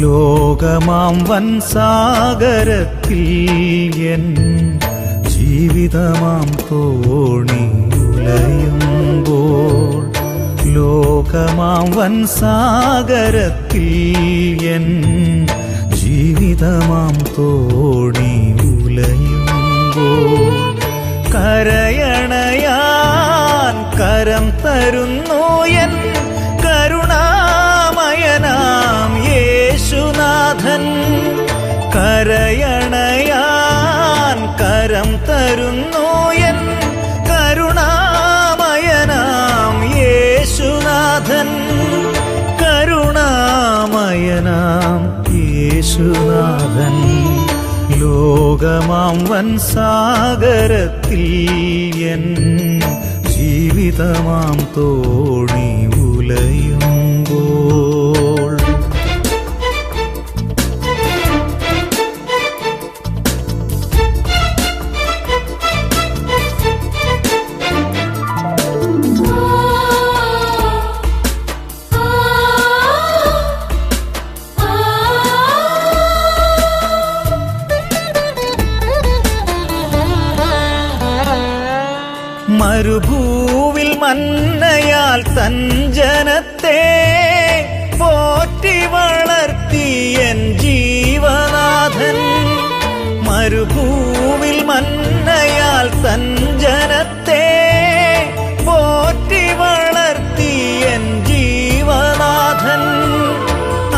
ലോകമാം വൻസാഗരത്തിൽ N ജീവിതമാം തോണി ഉലയുമ്പോൾ, ലോകമാം വൻസാഗരത്തിൽ N ജീവിതമാം തോണി ഉലയുമ്പോൾ, കരയണയാൻ കരം തരുന്നു എൻ കരുണാമയനാം യേശുനാഥൻ. കരയണയാൻ കരം തരുന്നു എൻ കരുണാമയനാം യേശുനാഥൻ. കരുണാമയനാം യേശുനാഥൻ. ലോകമാം വൻസാഗരത്തിൽ എൻ ജീവിതമാം തോണി ഉലയുമ്പോൾ, മരുഭൂവിൽ മന്നയാൽ തൻ ജനത്തെ പോറ്റി വളർത്തിയൻ ജീവനാഥൻ. മരുഭൂവിൽ മന്നയാൽ തൻ ജനത്തെ പോറ്റി വളർത്തിയൻ ജീവനാഥൻ.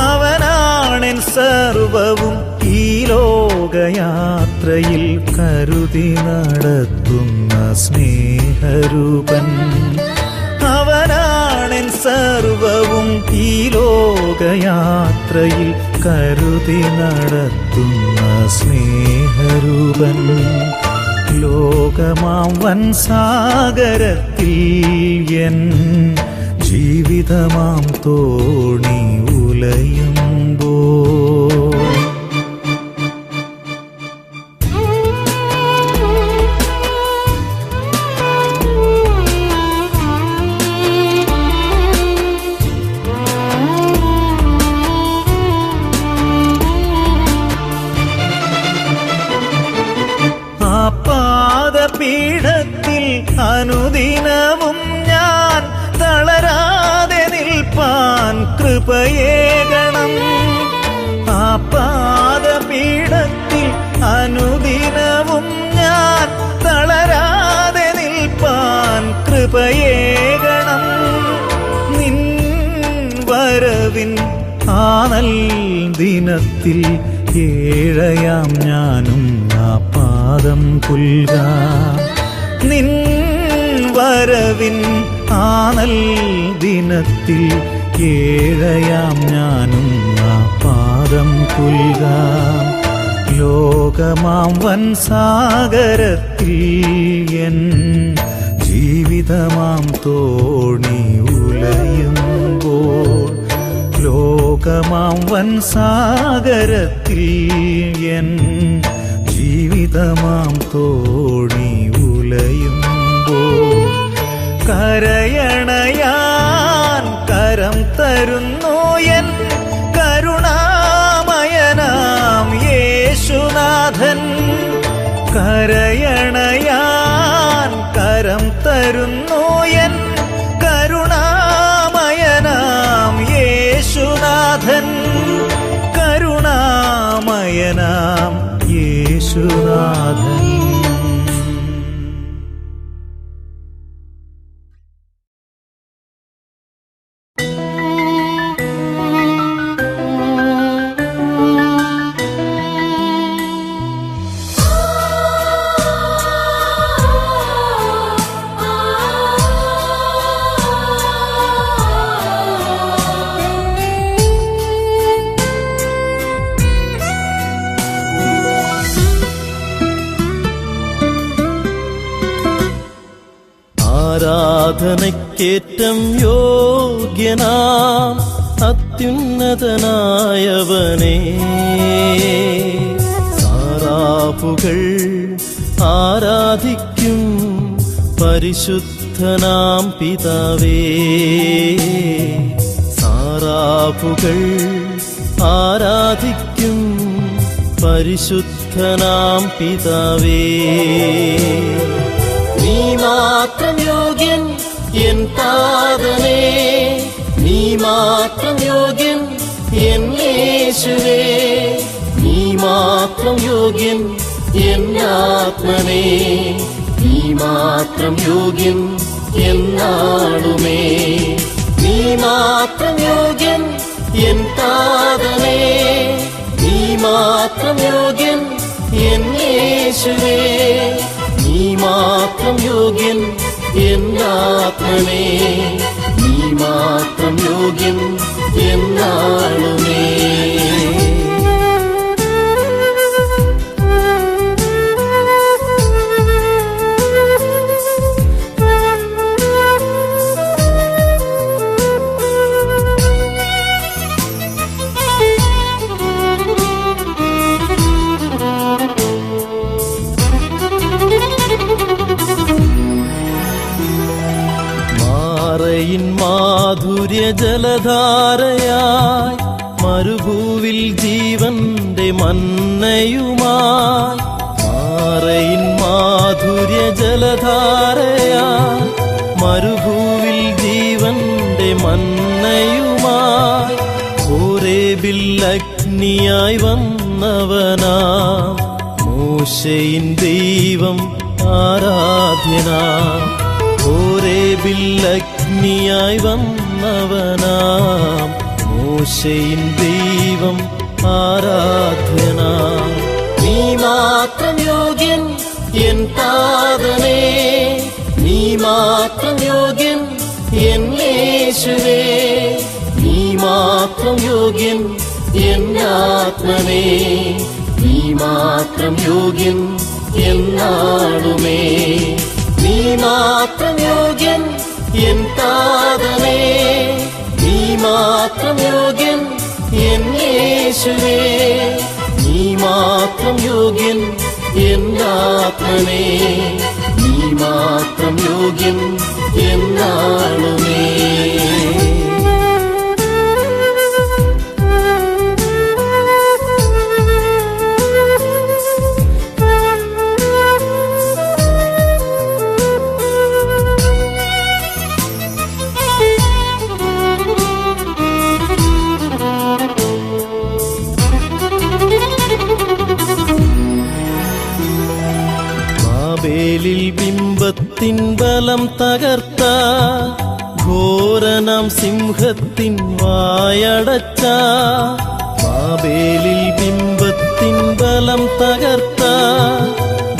അവനാണെൻ സർവവും ഈ ലോകയാത്രയിൽ കരുതി നടത്തുന്ന സ്നേഹരൂപൻ. അവനാണെൻ സർവവും ഈ ലോകയാത്രയിൽ കരുതി നടത്തുന്ന സ്നേഹരൂപൻ. ലോകമാം വൻസാഗരത്തിൽ എൻ ജീവിതമാം തോണി ഉലയുമ്പോൾ, പീഠത്തിൽ അനുദിനവും ഞാൻ തളരാതെ നിൽപ്പാൻ കൃപയേകണം. ആ പാദപീഠത്തിൽ അനുദിനവും ഞാൻ തളരാതെ നിൽപ്പാൻ കൃപയേകണം. നിൻ വരവിൻ ആനൽ ദിനത്തിൽ ഏഴയാം ഞാനും ആ പാദം പുൽകാം. നിൻ വരവിൻ ആനൽ ദിനത്തിൽ ഏഴയാം ഞാനും ആ പാദം പുൽകാം. ലോകമാം വൻസാഗരത്തിൽ എൻ ജീവിതമാം തോണി ഉലയുമ്പോൾ, ലോകമാം വൻസാഗരത്തിൽ എൻ ജീവിതമാം തോണി ഉലയുമ്പോൾ, കരയണയാൻ കരം തരുന്നു എൻ കരുണാമയനാം യേശുനാഥൻ. കരയണയാൻ കരം തരുന്നു എൻ കരുണാമയനാം യേശുനാഥൻ. കരുണാമയനാം യേശുനാഥൻ. ആരാധനയ്ക്കേറ്റം യോഗ്യനാം അത്യുന്നതനായവനേ, സാറാഫുകൾ ആരാധിക്കും പരിശുദ്ധനാം പിതാവേ, സാറാഫുകൾ ആരാധിക്കും പരിശുദ്ധനാം പിതാവേ. നീ മാത്രം യോഗ്യൻ എൻ താതനേ, നീ മാത്രം യോഗ്യൻ എൻ യേശുവേ, നീ മാത്രം യോഗ്യൻ എൻ ആത്മനേ, നീ മാത്രം യോഗ്യൻ എന്നാളുമേ. നീ മാത്രം യോഗ്യൻ എൻ താതനേ, നീ മാത്രം യോഗ്യൻ എൻ യേശുവേ, നീ മാത്രം യോഗ്യൻ എന്നാത്മനേ, നീ മാത്രം യോഗ്യൻ എന്നാളുമേ. മാധുര്യ ജലധാരയായി മരുഭൂവിൽ ജീവന്റെ മന്നയുമായി, മാറയിൻ മാധുര്യ ജലധാരയായി മരുഭൂവിൽ ജീവന്റെ മന്നയുമായി, ഹോരേബിൽ അഗ്നിയായി വന്നവനാം മോശയിൻ ദൈവം ആരാധ്യനാം, ഹോരേബിൽ അഗ്നിയായി വന്നവനാം മോശയിൻ ദൈവം ആരാധ്യനാം. നീ മാത്രം യോഗ്യൻ എൻ താതനേ, നീ മാത്രം യോഗ്യൻ എൻ യേശുവേ, നീ മാത്രം യോഗ്യൻ എൻ ആത്മനേ, നീ മാത്രം യോഗ്യൻ എന്നാളുമേ. നീ മാത്രം യോഗ്യൻ എൻ താതനേ, നീ മാത്രം യോഗ്യൻ എൻ യേശുവേ, നീ മാത്രം യോഗ്യൻ എന്നാത്മനേ, നീ മാത്രം യോഗ്യൻ എന്നാളുമേ. ബാബേലിൽ ബിംബത്തിൻ ബലം തകർത്ത ഘോരനാം സിംഹത്തിൻ വായടച്ച, ബാബേലിൽ ബിംബത്തിൻ ബലം തകർത്ത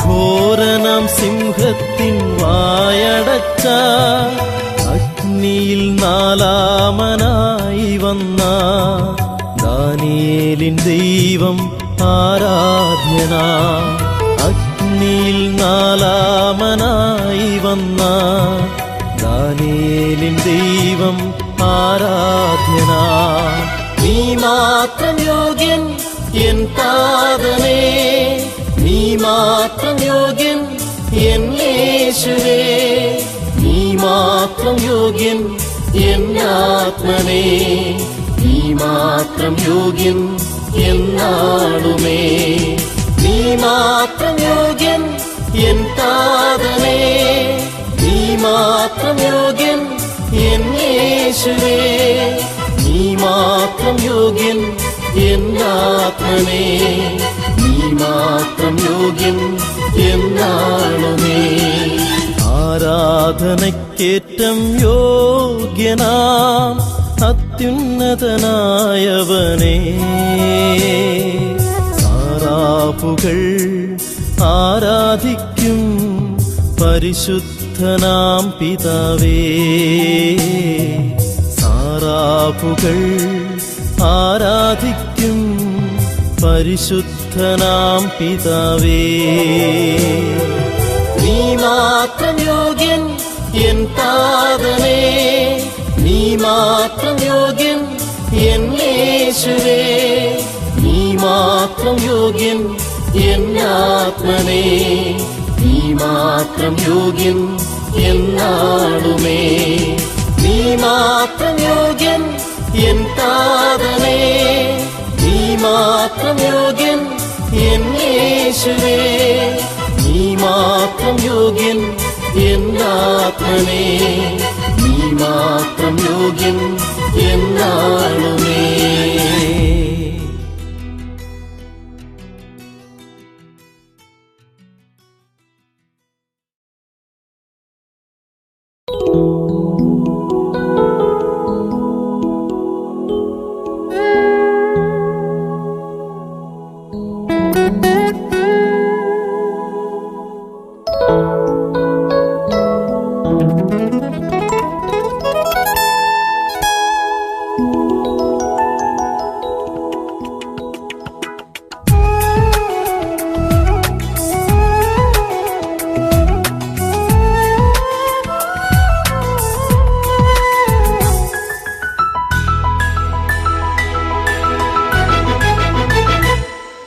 ഘോരനാം സിംഹത്തിൻ വായടച്ച, അഗ്നിയിൽ നാലാമനായി വന്ന ദാനിയേലിൻ ദൈവം ആരാധ്യനാം, അഗ്നിയിൽ നാലാമനായി വന്ന ദാനിയേലിൻ ദൈവം ആരാധ്യനാം. നീ മാത്രം യോഗ്യൻ എൻ താതനേ, നീ മാത്രം യോഗ്യൻ എൻ യേശുവേ, നീ മാത്രം യോഗ്യൻ എന്നാത്മനേ, നീ മാത്രം യോഗ്യൻ എന്നാളുമേ. നീ മാത്രം യോഗ്യൻ എൻ താതനേ, നീ മാത്രം യോഗ്യൻ എൻ യേശുവേ, നീ മാത്രം യോഗ്യൻ എന്നാത്മനേ, നീ മാത്രം യോഗ്യൻ എന്നാളുമേ. ആരാധനയ്ക്കേറ്റം യോഗ്യനാം അത്യുന്നതനായവനേ, സാറാഫുകൾ ആരാധിക്കും പരിശുദ്ധനാം പിതാവേ, സാറാഫുകൾ ആരാധിക്കും പരിശുദ്ധനാം പിതാവേ. നീ മാത്രം യോഗ്യൻ എൻ താതനേ, നീ മാത്രം യോഗ്യൻ എൻ യേശുവേ, നീ മാത്രം യോഗ്യൻ എൻ ആത്മനേ, നീ മാത്രം യോഗ്യൻ എന്നാളുമേ. നീ മാത്രം യോഗ്യൻ എൻ താതനേ, നീ മാത്രം യോഗ്യൻ എൻ യേശുവേ, നീ മാത്രം യോഗ്യൻ എന്നാത്മനേ, നീ മാത്രം യോഗ്യൻ എന്നാളുമേ.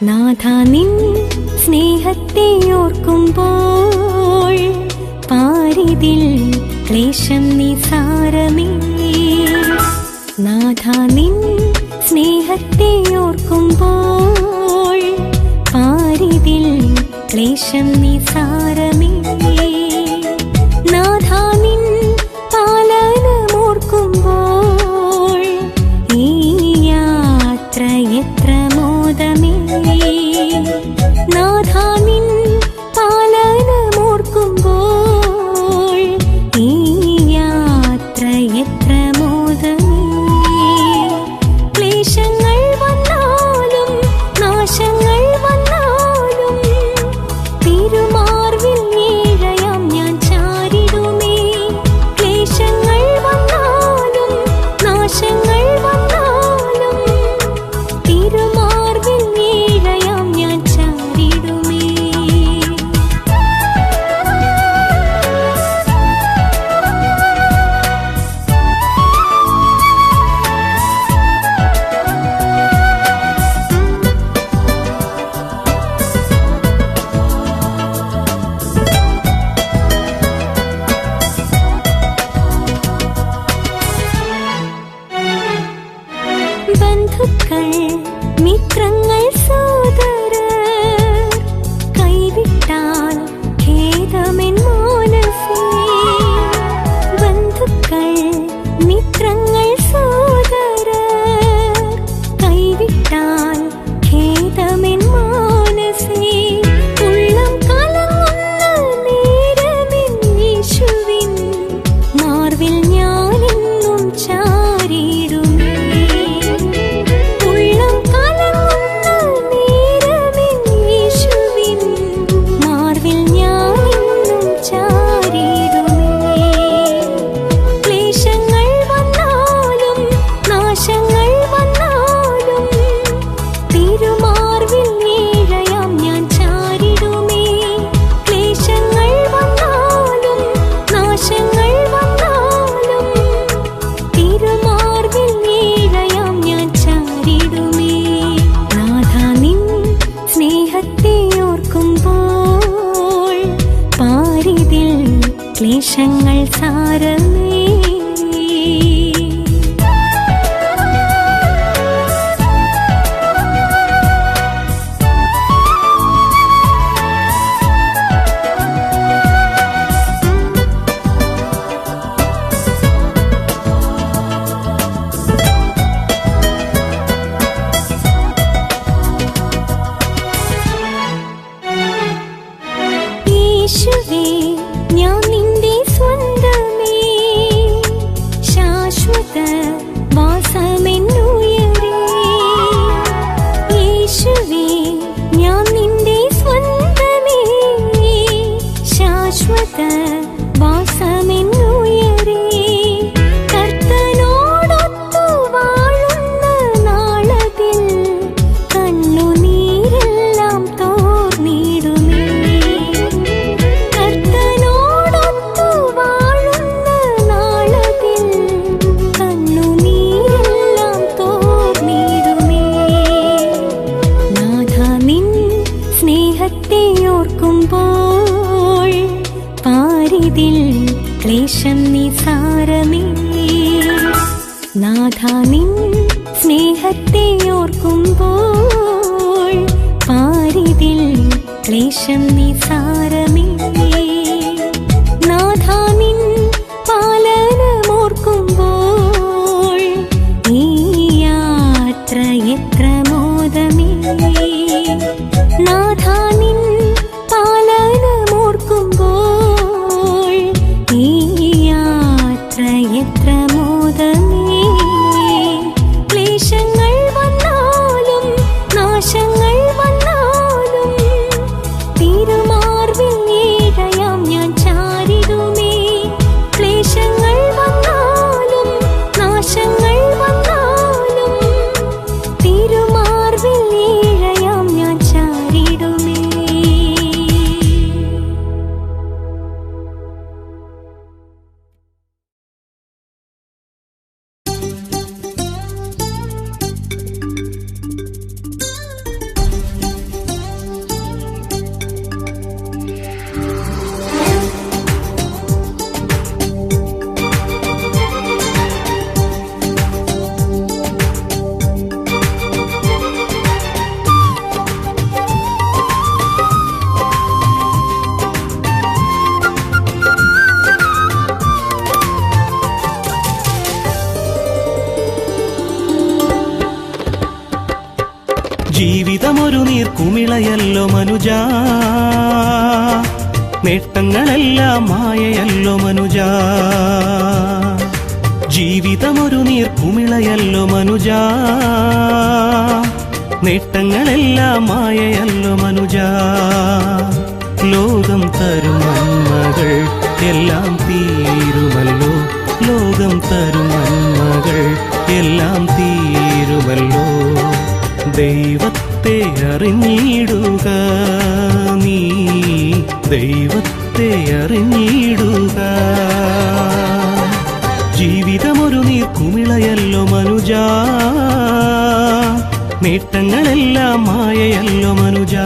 നാഥാ, നിൻ സ്നേഹത്തെ ഓർക്കുമ്പോൾ പാരിതിൽ ക്ലേശം നിസാരമേ. നാഥാ, നിൻ സ്നേഹത്തെ ഓർക്കുമ്പോൾ പാരിതിൽ ക്ലേശം നിസാരമേ. നാഥാ, നിൻ പാലനമോർക്കുമ്പോൾ ഈ യാത്ര എത്ര മോദമേ. നാഥാ, നിൻ പാലനമോർക്കുമ്പോൾ ഈ യാത്ര എത്ര മോദമേ. ക്ലേശങ്ങൾ വന്നാലും നാശങ്ങൾ വന്നാലും തിരുമാർവിൽ ഏഴയാം ഞാൻ ചാരിടുമേ. ക്ലേശങ്ങൾ വന്നാലും നാശങ്ങൾ വന്നാലും തിരുമാർവിൽ ഏഴയാം ഞാൻ ചാരിടുമേ. ബന്ധുക്കൾ, മിത്രങ്ങൾ, സോദരർ കൈവിട്ടാൽ ഖേദമെൻ മനസ്സേ. ബന്ധുക്കൾ, മിത്രങ്ങൾ, സോദരർ കൈവിട്ടാൽ ഖേദമെൻ മനസ്സേ. ഉള്ളം കലങ്ങുന്ന നേരമെൻ യേശുവിൻ മാർവിൽ ഞാനെന്നും ചാരിടുമേ. ഉള്ളം കലങ്ങുന്ന സാരമേ. നാഥ നിൻ സ്നേഹത്തെ ഓർക്കുമ്പോൾ പാരിതിൽ ക്ലേശം നിസാരമേ. നാഥ നിൻ പാലനമോർക്കുമ്പോൾ ഈ യാത്ര എത്ര മോദമേ. നാഥ നിൻ പാലനമോർക്കുമ്പോൾ ഈ യാത്ര എത്ര മോദമേ. ക്ലേശങ്ങൾ വന്നാലും നാശങ്ങൾ വന്നാലും തിരുമാർവിൽ നീഴയാം ഞാൻ ചാരിടുമേ. ക്ലേശങ്ങൾ വന്നാലും നാശങ്ങൾ വന്നാലും തിരുമാർവിൽ നീഴയാം ഞാൻ ചാരിടുമേ. ജീവിതമൊരു നീർക്കുമിളയല്ലോ മനുജ, നേട്ടങ്ങളെല്ലാം മായയല്ലോ മനുജ. ജീവിതമൊരു നീർക്കുമിളയല്ലോ മനുജ, നേട്ടങ്ങളെല്ലാം മായയല്ലോ മനുജ. ലോകം തരും നന്മകൾ എല്ലാം തീരുമല്ലോ, ലോകം തരും നന്മകൾ എല്ലാം തീരുമല്ലോ. ദൈവത്തെ അറിഞ്ഞിടുക നീ, ദൈവത്തെ അറിഞ്ഞിടുക. ജീവിതമൊരു നീർക്കുമിളയല്ലോ മനുജ, നേട്ടങ്ങളെല്ലാം മായയല്ലോ മനുജ.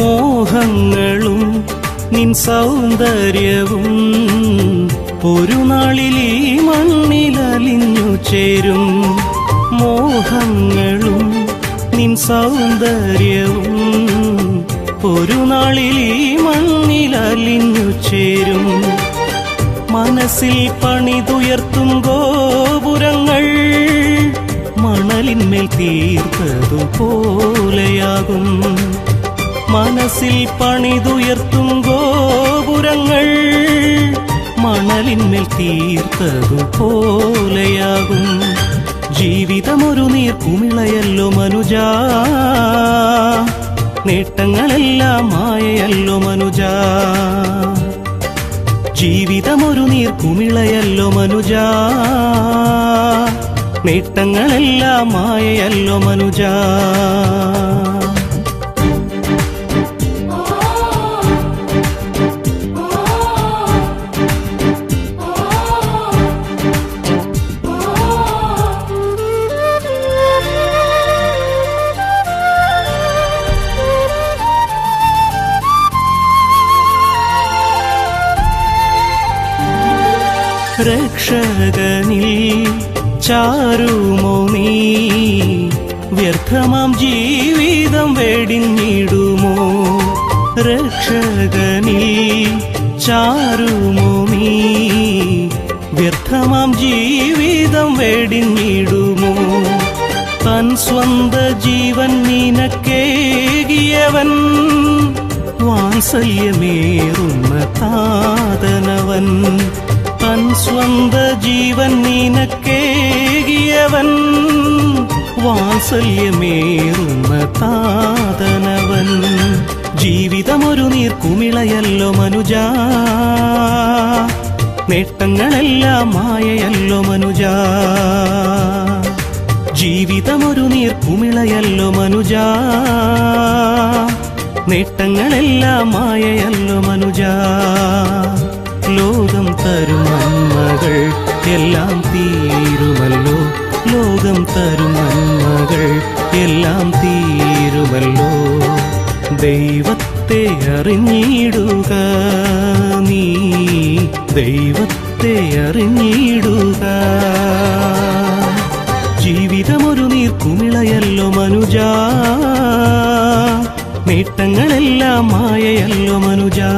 മോഹങ്ങളും നിൻ സൗന്ദര്യവും ഒരു നാളിൽ ഈ മണ്ണിലലിഞ്ഞു ചേരും. മോഹങ്ങളും നിൻ സൗന്ദര്യവും ഒരു നാളിൽ ഈ മണ്ണിലലിഞ്ഞു ചേരും. മനസ്സിൽ പണിതുയർത്തും ഗോപുരങ്ങൾ മണലിന്മേൽ തീർത്തതുപോലെയാകും. മനസ്സിൽ പണിതുയർത്തും ഗോപുരങ്ങൾ മണലിന്മേൽ തീർത്തതുപോലെയാകും. ജീവിതമൊരു നീർക്കുമിളയല്ലോ മനുജ, നേട്ടങ്ങളെല്ലാം മായയല്ലോ മനുജ. ജീവിതമൊരു നീർക്കുമിളയല്ലോ മനുജ, നേട്ടങ്ങളെല്ലാം മായയല്ലോ മനുജ. രക്ഷകനിൽ ചാരുമോ നീ, വ്യർത്ഥമാം ജീവിതം വെടിഞ്ഞിടുമോ. രക്ഷകനിൽ ചാരുമോ നീ, വ്യർത്ഥമാം ജീവിതം വെടിഞ്ഞിടുമോ. തൻ സ്വന്ത ജീവൻ നിനക്കേകിയവൻ, വാത്സല്യമേറുന്ന താതനവൻ. തൻ സ്വന്ത ജീവൻ നിനക്കേകിയവൻ, വാത്സല്യമേറുന്ന താതനവൻ. ജീവിതമൊരു നീർക്കുമിളയല്ലോ മനുജ, നേട്ടങ്ങളെല്ലാം മായയല്ലോ മനുജാ, ജീവിതമൊരു നീർക്കുമിളയല്ലോ മനുജാ, നേട്ടങ്ങളെല്ലാം മായയല്ലോ മനുജാ. ലോകം തരും നന്മകൾ എല്ലാം തീരുമല്ലോ, ലോകം തരും നന്മകൾ എല്ലാം തീരുമല്ലോ. ദൈവത്തെ അറിഞ്ഞിടുക നീ, ദൈവത്തെ അറിഞ്ഞിടുക. ജീവിതമൊരു നീർക്കുമിളയല്ലോ മനുജാ, നേട്ടങ്ങളെല്ലാം മായയല്ലോ മനുജാ.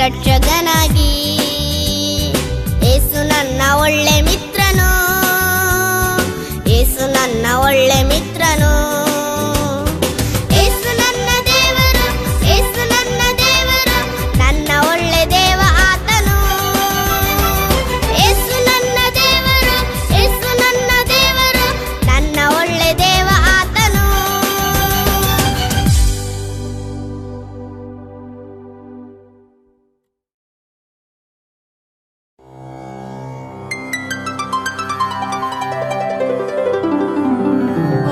ರಕ್ಷಕನಾಗಿ ಯೇಸು ನನ್ನ ಒಳ್ಳೆ ಮಿತ್ರನು, ಯೇಸು ನನ್ನ ಒಳ್ಳೆ ಮಿತ್ರನು. ಯೇಸು ನನ್ನ ದೇವರು, ಯೇಸು ನನ್ನ ದೇವರು, ನನ್ನ ಒಳ್ಳೆ ದೇವ ಆತನು. ಯೇಸು ನನ್ನ ದೇವರು, ಯೇಸು ನನ್ನ ದೇವರು, ನನ್ನ ಒಳ್ಳೆ ದೇವ ಆತನು.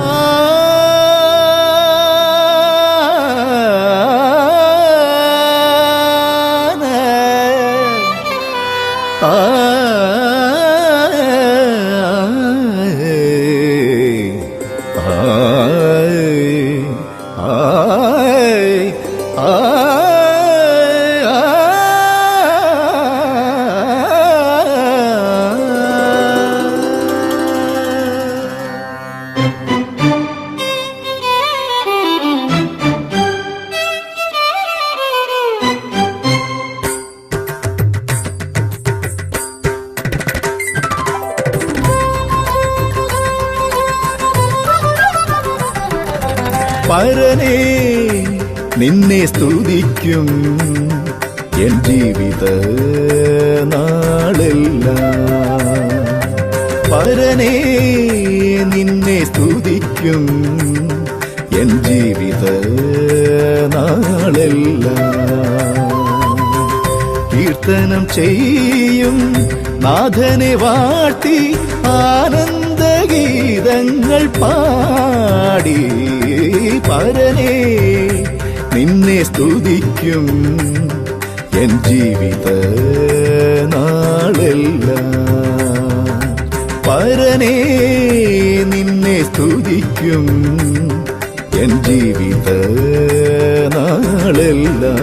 ಆ ആ പരനേ നിന്നെ സ്തുതിക്കും എൻ ജീവിത നാളെല്ലാം. പരനേ നിന്നെ സ്തുതിക്കും എൻ ജീവിത നാളെല്ലാം. കീർത്തനം ചെയ്യും നാഥനെ വാഴ്ത്തി ആനന്ദഗീതങ്ങൾ പാടി പരനേ നിന്നെ സ്തുതിക്കും എൻ ജീവിത നാളെല്ലാം. പരനേ നിന്നെ സ്തുതിക്കും എൻ ജീവിത നാളെല്ലാം.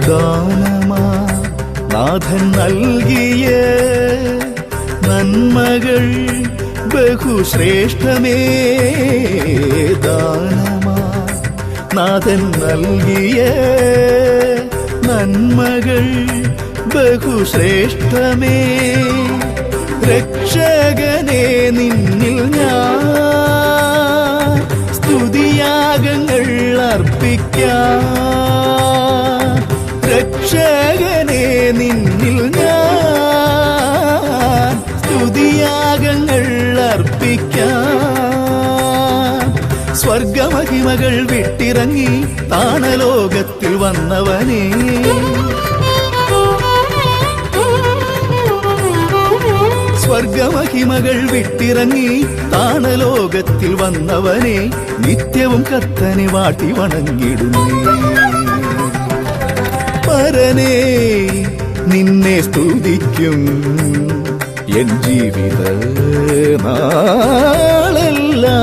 ദാനമാ നാഥൻ നൽകിയ നന്മകൾ ബഹുശ്രേഷ്ഠമേ. ദാനമാ നാഥൻ നൽകിയ നന്മകൾ ബഹുശ്രേഷ്ഠമേ. രക്ഷകനെ നിന്നിൽ ഞാൻ സ്തുതിയാഗങ്ങൾ അർപ്പിക്കാം. രക്ഷകനെ നിന്നിൽ ഞാൻ സ്തുതിയാഗങ്ങൾ അർപ്പിക്കാം. സ്വർഗമഹിമകൾ വിട്ടിറങ്ങി താണലോകത്തിൽ വന്നവനേ. സ്വർഗമഹിമകൾ വിട്ടിറങ്ങി താണലോകത്തിൽ വന്നവനെ നിത്യവും കർത്തനെ വാട്ടി വണങ്ങിടുന്നേ. പരനേ നിന്നെ സ്തുതിക്കും എൻ ജീവിത നാളെല്ലാം.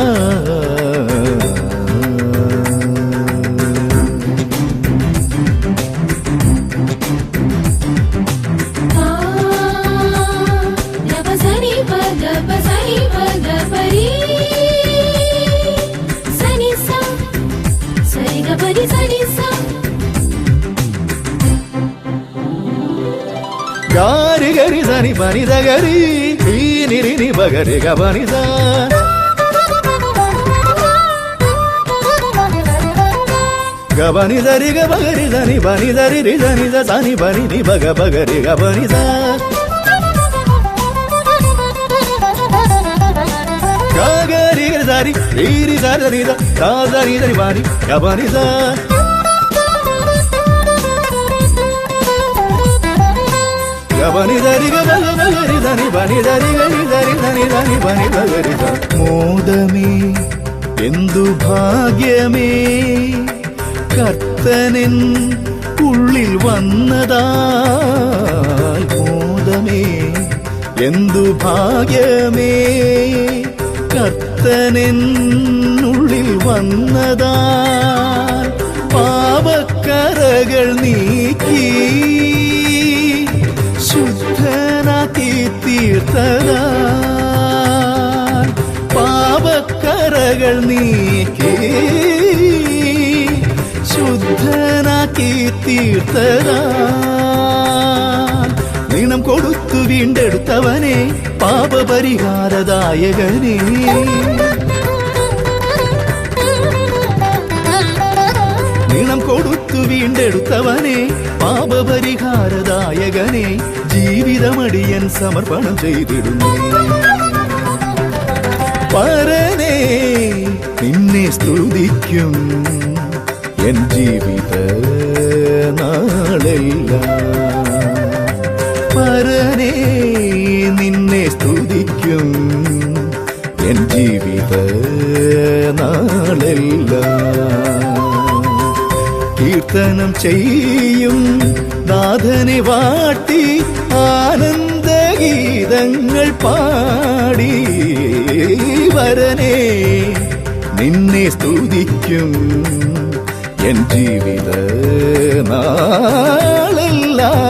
గారి గరి సని పని దగరి నిరి ని బగరి గబని సా. గబని దరి గబగరి సని పని దరి రి సని సని పని ని బగ బగరి గబని సా. గరి గరి సరి రి సరి రి సా సరి సరి పని గబని సా. గబని దరి గబగరి సని పని దరి గరి సరి సని సని పని బగరి సా. മോദമേ എന്തു ഭാഗ്യമേ കർത്തനൻ ഉള്ളിൽ വന്നതാൽ. മോദമേ എന്തു ഭാഗ്യമേ കർത്തനൻ ഉള്ളിൽ വന്നതാൽ. പാപക്കറകൾ നീക്കി ശുദ്ധനാക്കി തീർത്തതാൽ. പാപക്കറകൾ നീക്കി ശുദ്ധനാക്കി തീർത്തതാൽ. നീണം കൊടുത്തു വീണ്ടെടുത്തവനെ പാപപരിഹാരദായകനേ. നീണം കൊടുത്തു വീണ്ടെടുത്തവനെ പാപപരിഹാരദായകനെ. സമർപ്പണം ചെയ്തിടുന്നു. പരനേ നിന്നെ സ്തുതിക്കും എൻ ജീവിത നാളെല്ലാം. പരനേ നിന്നെ സ്തുതിക്കും എൻ ജീവിത നാളെല്ലാം. കീർത്തനം ചെയ്യും നാഥനെ വാട്ടി ആനന്ദഗീതങ്ങൾ പാടി. വരനേ നിന്നെ സ്തുതിക്കും എൻ ജീവിത നാളെല്ലാം.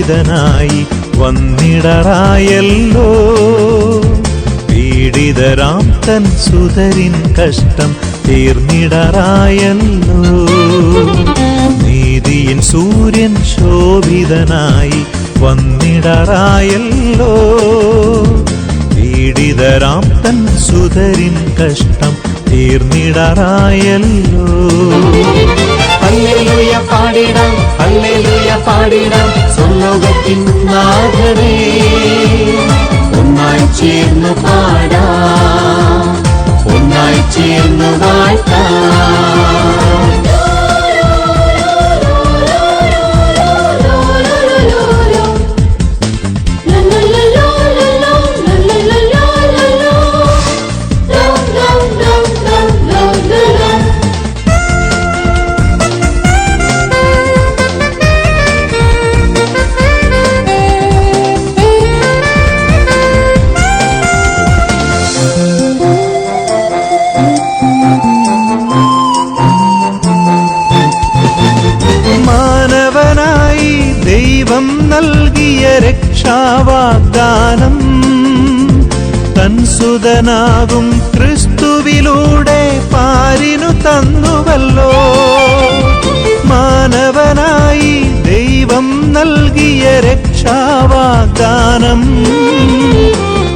ശോഭിതനായി വന്നിടറായല്ലോ. പീഡിതരാം തൻ സുതരിൻ കഷ്ടം തീർന്നിടറായല്ലോ. നീതിയിൻ സൂര്യൻ ശോഭിതനായി വന്നിടറായല്ലോ. പീഡിതരാം തൻ സുതരിൻ കഷ്ടം തീർന്നിടറായല്ലോ. ഹല്ലേലൂയ പാടിടാം, ഹല്ലേലൂയ പാടിടാം, സ്വർലോകത്തിൻ നാഥനേ. ഒന്നായി ചേർന്ന് പാടാം, ഒന്നായി ചേർന്ന് വാഴ്ത്താം. മാനവനായി ദൈവം നൽകിയ രക്ഷാവാഗ്ദാനം തൻ സുതനാകും ക്രിസ്തുവിലൂടെ പാരിനു തന്നുവല്ലോ. മാനവനായി ദൈവം നൽകിയ രക്ഷാവാഗ്ദാനം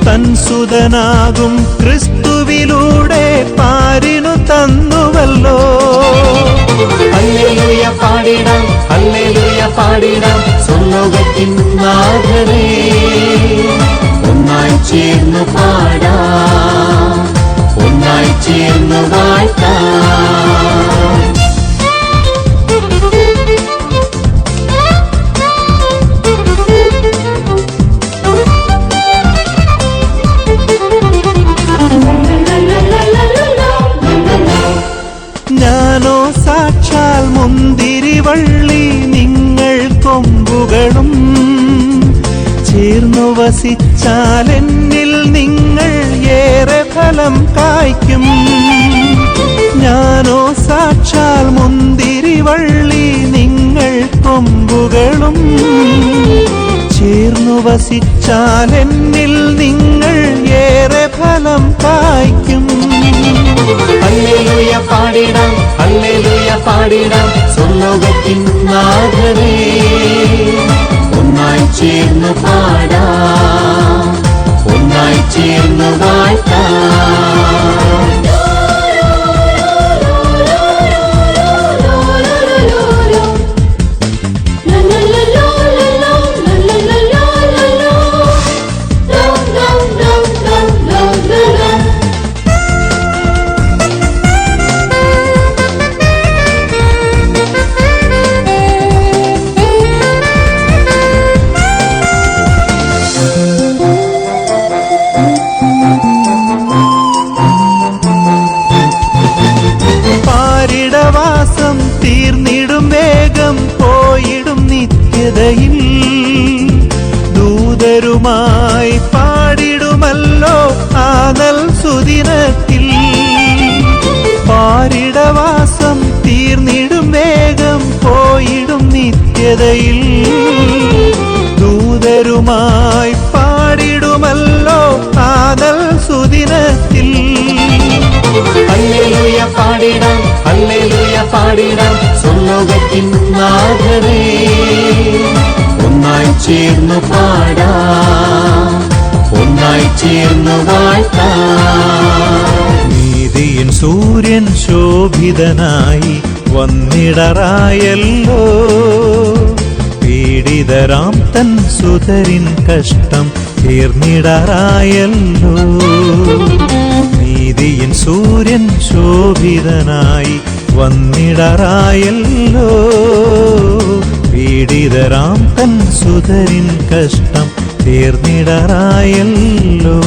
തൻ സുതനാകും ക്രിസ്തുവിലൂടെ പാരിനു തന്നുവല്ലോ. ഹല്ലേലൂയ പാടിടാം, ഹല്ലേലൂയ പാടിടാം, സ്വർലോകത്തിൻ നാഥനേ. ഒന്നായി ചേർന്ന് പാടാം, ഒന്നായി ചേർന്ന് വാഴ്ത്താം. ഞാനോ സാക്ഷാൽ മുന്തിരിവള്ളി, നിങ്ങൾ കൊമ്പുകളും. ചേർന്നു വസിച്ചാൽ എന്നിൽ നിങ്ങൾ ഏറെ ഫലം കായ്ക്കും. ഞാനോ സാക്ഷാൽ മുന്തിരിവള്ളി, നിങ്ങൾ കൊമ്പുകളും. ചേർന്നു വസിച്ചാൽ എന്നിൽ നിങ്ങൾ ഏറെ ഫലം കായ്ക്കും. ഹല്ലേലൂയ പാടിടാം, ഹല്ലേലൂയ പാടിടാം, സ്വർലോകത്തിൻ നാഥനേ. ഒന്നായി ചേർന്ന് പാടാം, ഒന്നായി ചേർന്ന് വാഴ്ത്താം. പാരിടവാസം തീർന്നിടും വേഗം പോയിടും നിത്യതയിൽ. ദൂതരുമായി പാടിടുമല്ലോ ആനൽ സുദിനത്തിൽ. പാരിടവാസം തീർന്നിടും വേഗം പോയിടും നിത്യതയിൽ. ദൂതരുമായി പാടിടുമല്ലോ ആനൽ സുദിനത്തിൽ. ഹല്ലേലൂയ പാടിടാം, ഹല്ലേലൂയ പാടിടാം, സ്വർലോകത്തിൻ നാഥനേ. ഒന്നായി ചേർന്ന് പാടാം, ഒന്നായി ചേർന്ന് വാഴ്ത്താം. നീതിയിൻ സൂര്യൻ ശോഭിതനായി വന്നിടറായല്ലോ. പീഡിതരാം തൻ സുതരിൻ കഷ്ടം തീർന്നിടറായല്ലോ. നീതിയിൻ സൂര്യൻ ശോഭിതനായി വന്നിടറായല്ലോ. പീഡിതരാം തൻ സുതരിൻ കഷ്ടം തീർന്നിടറായല്ലോ.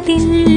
കൂട്ടിൽ